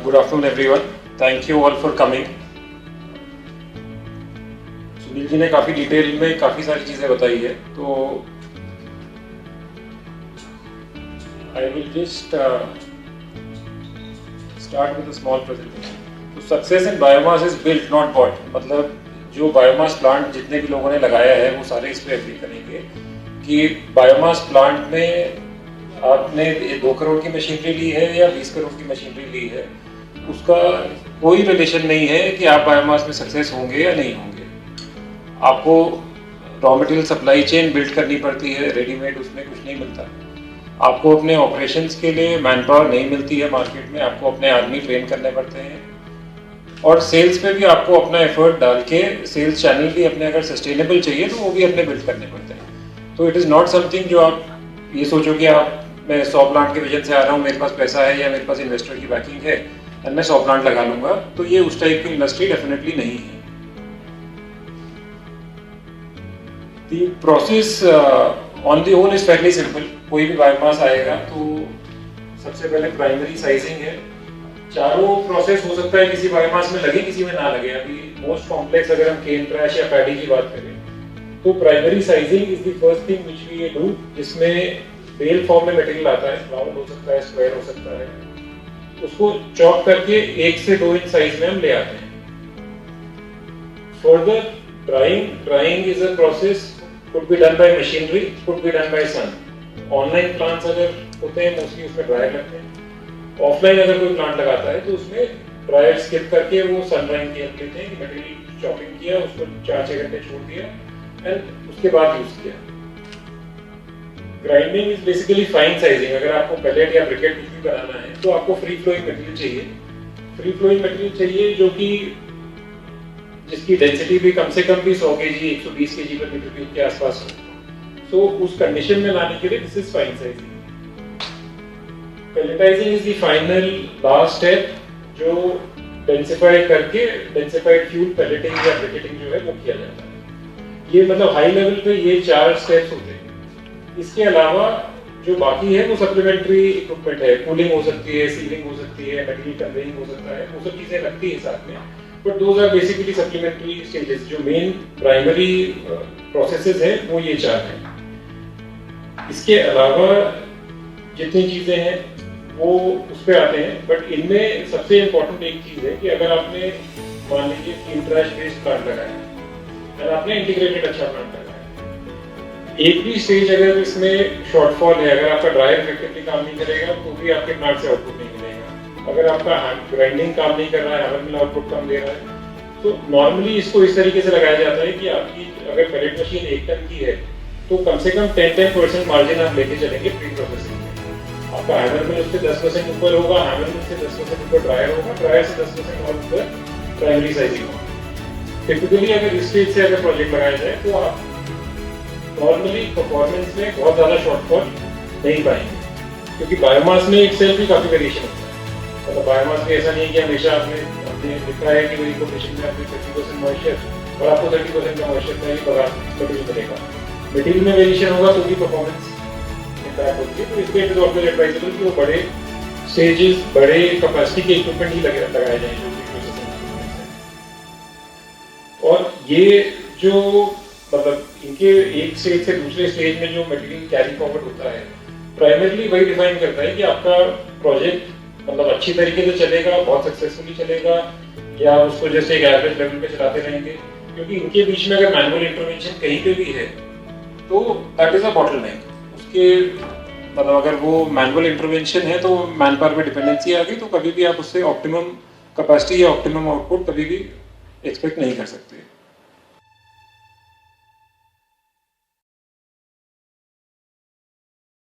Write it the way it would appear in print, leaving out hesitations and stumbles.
Good afternoon, everyone. Thank you all for coming. Sunil ji ने काफ़ी detail में काफ़ी सारी चीज़ें बताई है, तो I will just start with a small presentation. तो success in biomass is built not bought, मतलब जो बायोमास प्लांट जितने भी लोगों ने लगाया है वो सारे इस पे एग्री करेंगे कि बायोमास प्लांट में आपने 2 करोड़ की मशीनरी ली है या 20 करोड़ की मशीनरी ली है, उसका कोई रिलेशन नहीं है कि आप बायोमास में सक्सेस होंगे या नहीं होंगे। आपको raw material supply chain build करनी पड़ती है, रेडीमेड उसमें कुछ नहीं मिलता। आपको अपने ऑपरेशंस के लिए मैन पावर नहीं मिलती है मार्केट में, आपको अपने आदमी ट्रेन करने पड़ते हैं, और सेल्स पे भी आपको अपना एफर्ट डाल के सेल्स चैनल भी अपने अगर सस्टेनेबल चाहिए तो वो भी अपने बिल्ड करने पड़ते हैं। तो इट इज़ नॉट समथिंग जो आप ये सोचो कि आप मैं 100 प्लांट के विजन से आ रहा हूँ, मेरे पास पैसा है या मेरे पास इन्वेस्टर की बैकिंग है और मैं 100 प्लांट लगा लूंगा, तो ये उस टाइप की इंडस्ट्री डेफिनेटली नहीं है। The process on the whole is fairly simple. कोई भी बायोमास आएगा तो सबसे पहले प्राइमरी साइजिंग है। चारों प्रोसेस हो सकता है किसी बायोमास में लगे किसी में ना लगे। अभी मोस्ट कॉम्प्लेक्स अगर हम केन ट्रैश या पैडी की बात करें तो primary sizing is the first thing which we do, जिसमें बेल फॉर्म में मटेरियल आता है, राउंड हो सकता है, स्क्वायर हो सकता है, उसको चॉप करके 1 से 2 इंच साइज में हम ले आते हैं। Further drawing is a process, could be done by machinery, could be done by sun. Online plants अगर होते हैं मोस्टली उसमें ड्रायर लगते हैं। ऑफलाइन अगर कोई प्लांट लगाता है तो उसमें ड्रायर स्किप करके वो सन ड्राइंग किया लेते हैं कि मटेरियल चॉपिंग किया, उसको 4-6 घंटे छोड़ दिया एंड उसके बाद यूज किया। Grinding is basically fine sizing. अगर आपको पैलेट या ब्रिकेट कुछ भी बनाना है तो आपको फ्री फ्लोइंग मटेरियल चाहिए। फ्री फ्लोइंग मटेरियल चाहिए जो कि जिसकी डेंसिटी भी कम से कम भी 100 kg 120 kg पर मीटर क्यूब के आसपास हो। सो उस कंडीशन में लाने के लिए this is fine sizing. Pelletising is the final last step, जो डेंसिफाई करके डेंसिफाइड फ्यूल पैलेटिंग या ब्रिकेटिंग जो है वो किया जाता है। ये मतलब हाई लेवल पे ये 4 स्टेप्स होते हैं। इसके अलावा जो बाकी है वो सप्लीमेंट्री इक्विपमेंट है, कूलिंग हो सकती है, सीलिंग हो सकती है, मटेरियल कन्वेइंग हो सकता है, वो सब चीजें लगती है साथ में, but those are basically supplementary stages. जो मेन प्राइमरी प्रोसेसेस हैं वो ये 4 हैं। इसके अलावा जितनी चीजें हैं वो उस पे आते हैं, बट इनमें सबसे इम्पोर्टेंट एक चीज है कि अगर आपने मान लीजिए केन ट्रैश बेस्ड प्लांट लगाया और आपने इंटीग्रेटेड अच्छा प्लांट लगाया, एक भी स्टेज अगर इसमें शॉर्टफॉल है, अगर आपका ड्रायर इफेक्टिवली काम नहीं करेगा तो भी आपके प्लांट से आउटपुट नहीं मिलेगा। अगर आपका ग्राइंडिंग काम नहीं कर रहा है, हैमर मिल आउटपुट कम दे रहा है, तो नॉर्मली इसको इस तरीके से लगाया जाता है कि आपकी अगर पैलेट मशीन 1 टन की है तो कम से कम 10% मार्जिन आप लेके चलेंगे प्री प्रोसेसिंग में। आपका हैमर मिल उससे 10% ऊपर होगा, हैमर मिल से 10% ऊपर ड्रायर होगा, ड्रायर से 10% और ऊपर प्राइमरी साइजिंग होगा। टिपिकली अगर इस स्टेज से अगर प्रोजेक्ट लगाया जाए तो आप नॉर्मली परफॉर्मेंस में बहुत ज़्यादा शॉर्टफॉल नहीं पाएंगे, क्योंकि बायोमास में एक्सेल भी काफ़ी वेरिएशन होता है। मतलब बायोमास में ऐसा नहीं है कि हमेशा आपने लिखा है कि वही कोटेशन में आपने 30% मॉइस्चर और आपको 30% का मॉइस्चर में ही मटेरियल मिलेगा। मटेरियल में वेरिएशन होगा तो भी परफॉर्मेंस इम्पैक्ट होती है। तो इसलिए इट इज ऑलवेज एडवाइजेबल कि वो बड़े स्टेजेस, बड़े कैपेसिटी के इक्विपमेंट ही लगाए जाएं जो प्रोसेसिंग इक्विपमेंट्स हैं। और ये जो मतलब इनके एक स्टेज से दूसरे स्टेज में जो मटेरियल कैरी फॉरवर्ड होता है, प्राइमरीली वही डिफाइन करता है कि आपका प्रोजेक्ट मतलब अच्छी तरीके से चलेगा, बहुत सक्सेसफुली चलेगा, या उसको जैसे एक एवरेज लेवल पे चलाते रहेंगे। क्योंकि इनके बीच में अगर मैनुअल इंटरवेंशन कहीं पे भी है तो दैट इज अ बॉटलनेक। उसके मतलब अगर वो मैनुअल इंटरवेंशन है तो मैन पावर पे डिपेंडेंसी आ गई, तो कभी भी आप उससे ऑप्टिमम कैपेसिटी या ऑप्टिमम आउटपुट कभी भी एक्सपेक्ट नहीं कर सकते।